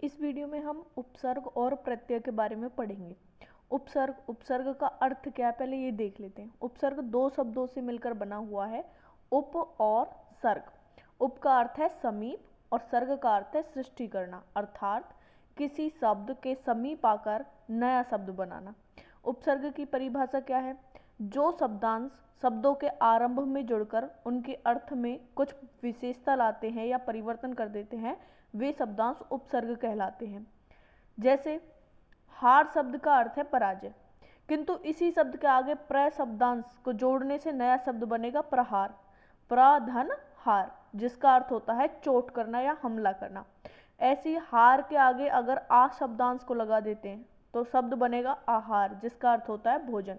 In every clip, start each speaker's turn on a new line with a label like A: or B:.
A: इस वीडियो में हम उपसर्ग और प्रत्यय के बारे में पढ़ेंगे। उपसर्ग का अर्थ क्या है पहले ये देख लेते हैं। उपसर्ग दो शब्दों से मिलकर बना हुआ है, उप और सर्ग। उप का अर्थ है समीप और सर्ग का अर्थ है सृष्टि करना, अर्थात किसी शब्द के समीप आकर नया शब्द बनाना। उपसर्ग की परिभाषा क्या है? जो शब्दांश शब्दों के आरंभ में जुड़कर उनके अर्थ में कुछ विशेषता लाते हैं या परिवर्तन कर देते हैं, वे शब्दांश उपसर्ग कहलाते हैं। जैसे हार शब्द का अर्थ है पराजय, किंतु इसी शब्द के आगे प्र शब्दांश को जोड़ने से नया शब्द बनेगा प्रहार, प्रधन हार, जिसका अर्थ होता है चोट करना या हमला करना। ऐसी हार के आगे अगर आ शब्दांश को लगा देते हैं तो शब्द बनेगा आहार, जिसका अर्थ होता है भोजन।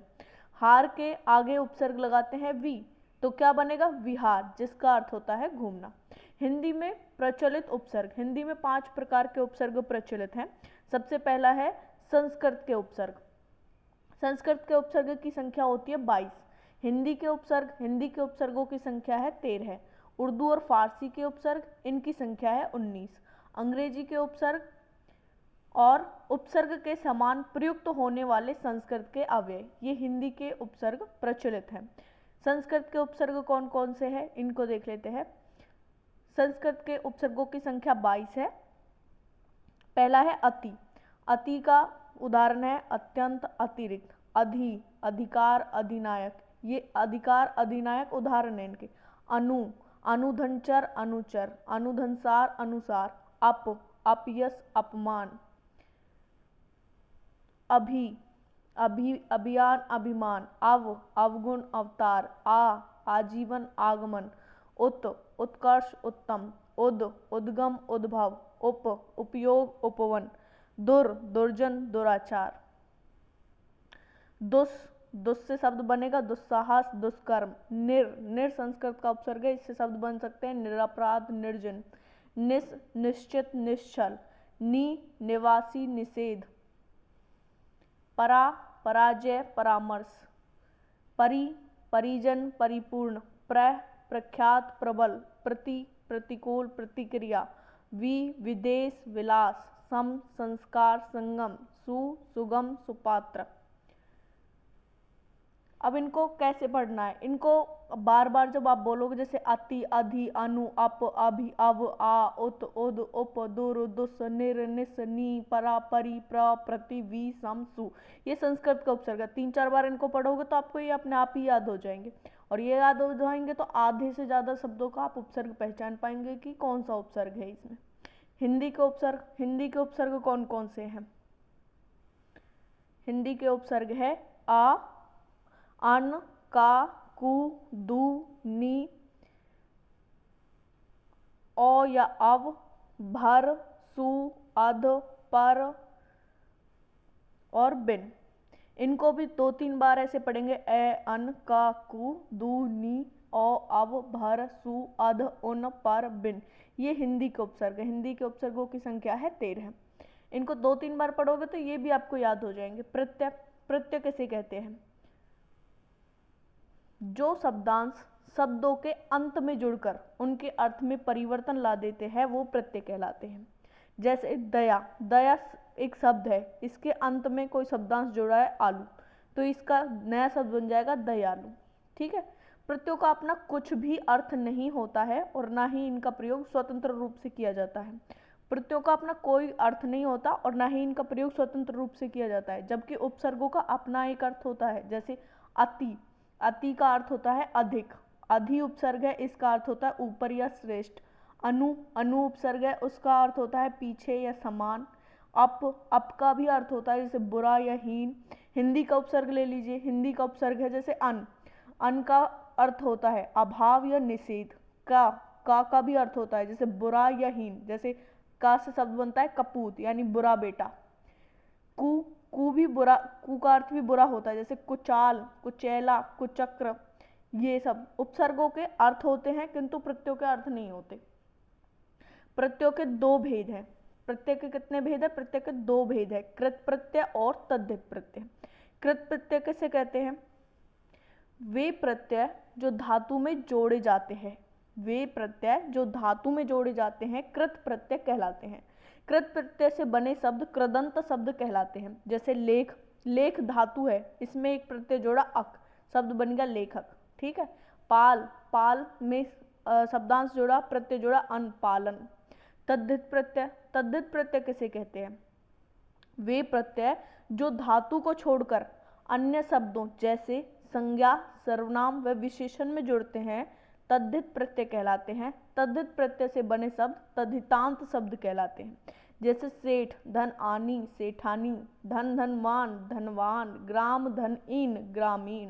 A: हार के आगे उपसर्ग लगाते हैं वी तो क्या बनेगा? विहार, जिसका अर्थ होता है घूमना। हिंदी में प्रचलित उपसर्ग, हिंदी में 5 प्रकार के उपसर्ग प्रचलित हैं। सबसे पहला है संस्कृत के उपसर्ग। संस्कृत के उपसर्ग की संख्या होती है 22। हिंदी के उपसर्गों की संख्या है 13। उर्दू और फारसी के उपसर्ग, इनकी संख्या है 19। अंग्रेजी के उपसर्ग और उपसर्ग के समान प्रयुक्त होने वाले संस्कृत के अव्यय, ये हिंदी के उपसर्ग प्रचलित हैं। संस्कृत के उपसर्ग कौन कौन से हैं इनको देख लेते हैं। संस्कृत के उपसर्गों की संख्या 22 है। पहला है अति। अति का उदाहरण है अत्यंत, अतिरिक्त, अधि, अधिकार, अधिनायक, ये अधिकार अधिनायक उदाहरण है इनके। अनु, अनुधनचर, अनुचर, अनुधनसार, अनुसार। अप, अपयश, अपमान। अभि, अभियान, अभिमान। अव, अवगुण, अवतार। आजीवन, आगमन। उत, उत्कर्ष, उत्तम। उद, उद्गम, उद्भव। उप, उपयोग, उपवन। दुर, दुर्जन, दुराचार। दुस से शब्द बनेगा दुस्साहस, दुष्कर्म। निर संस्कृत का उपसर्ग है, इससे शब्द बन सकते हैं निरपराध, निर्जन। निश्चित, निश्चल। निवासी, निषेध। पराजय, परामर्श। परिजन, परिपूर्ण। प्रख्यात, प्रबल। प्रतिकूल, प्रतिक्रिया। विदेश, विलास। संस्कार, संगम। सुगम, सुपात्र। अब इनको कैसे पढ़ना है? इनको बार बार जब आप बोलोगे, जैसे अति, अधि, अनु, अप, अभि, अव, आ, उत, उद, उप, दुर, दुस, निर, निस, नी, परा, परि, प्र, प्रति, वी, सम, सु, ये संस्कृत का उपसर्ग है। 3-4 बार इनको पढ़ोगे तो आपको ये अपने आप ही याद हो जाएंगे, और ये याद हो जाएंगे तो आधे से ज्यादा शब्दों का आप उपसर्ग पहचान पाएंगे कि कौन सा उपसर्ग है इसमें। हिंदी के उपसर्ग कौन कौन से हैं? हिंदी के उपसर्ग है आ, अन, का, कु, दु, नी, औ या अव, भर, सु, अध, पर और बिन। इनको भी 2-3 बार ऐसे पढ़ेंगे, ए, अन, का, कु, दु, नी, औ, अव, भर, सु, अध, उन, पर, बिन। ये हिंदी के उपसर्ग है। हिंदी के उपसर्गों की संख्या है 13। इनको 2-3 बार पढ़ोगे तो ये भी आपको याद हो जाएंगे। प्रत्यय किसे कहते हैं? जो शब्दांश शब्दों के अंत में जुड़कर उनके अर्थ में परिवर्तन ला देते हैं वो प्रत्यय कहलाते हैं। जैसे दया एक शब्द है, इसके अंत में कोई शब्दांश जुड़ा है आलू, तो इसका नया शब्द बन जाएगा दयालु। ठीक है। प्रत्ययों का अपना कुछ भी अर्थ नहीं होता है और ना ही इनका प्रयोग स्वतंत्र रूप से किया जाता है। प्रत्ययों का अपना कोई अर्थ नहीं होता और ना ही इनका प्रयोग स्वतंत्र रूप से किया जाता है, जबकि उपसर्गों का अपना एक अर्थ होता है। जैसे अति का अर्थ होता है अधिक। अधि उपसर्ग है, इसका अर्थ होता है ऊपर या श्रेष्ठ। अनु उपसर्ग है, उसका अर्थ होता है पीछे या समान। अप का भी अर्थ होता है जैसे बुरा या हीन। हिंदी का उपसर्ग ले लीजिए, हिंदी का उपसर्ग है जैसे अन का अर्थ होता है अभाव या निषेध। का भी अर्थ होता है जैसे बुरा या हीन, जैसे का से शब्द बनता है कपूत यानी बुरा बेटा। कु का अर्थ भी बुरा होता है जैसे कुचाल, कुचैला, कुचक्र। ये सब उपसर्गों के अर्थ होते हैं किंतु प्रत्ययों के अर्थ नहीं होते। प्रत्ययों के 2 भेद हैं। प्रत्यय के कितने भेद है? प्रत्यय के 2 भेद है, कृत प्रत्यय और तद्धित प्रत्यय। कृत प्रत्यय किसे कहते हैं? वे प्रत्यय जो धातु में जोड़े जाते हैं, वे प्रत्यय जो धातु में जोड़े जाते हैं कृत प्रत्यय कहलाते हैं। कृत प्रत्यय से बने शब्द कृदंत शब्द कहलाते हैं। जैसे लेख, लेख धातु है, इसमें एक प्रत्यय जोड़ा अक, शब्द बन गया लेखक। ठीक है। पाल, पाल में शब्दांश जोड़ा, प्रत्यय जोड़ा अन, पालन। तद्धित प्रत्यय, तद्धित प्रत्यय किसे कहते हैं? वे प्रत्यय जो धातु को छोड़कर अन्य शब्दों जैसे संज्ञा, सर्वनाम व विशेषण में जुड़ते हैं, तद्धित प्रत्यय कहलाते हैं। तद्धित प्रत्यय से बने शब्द तद्धितांत शब्द कहलाते हैं। जैसे सेठ, धन आनी, सेठानी, धन धनवान, धनवान, ग्राम, धन इन, ग्रामीण।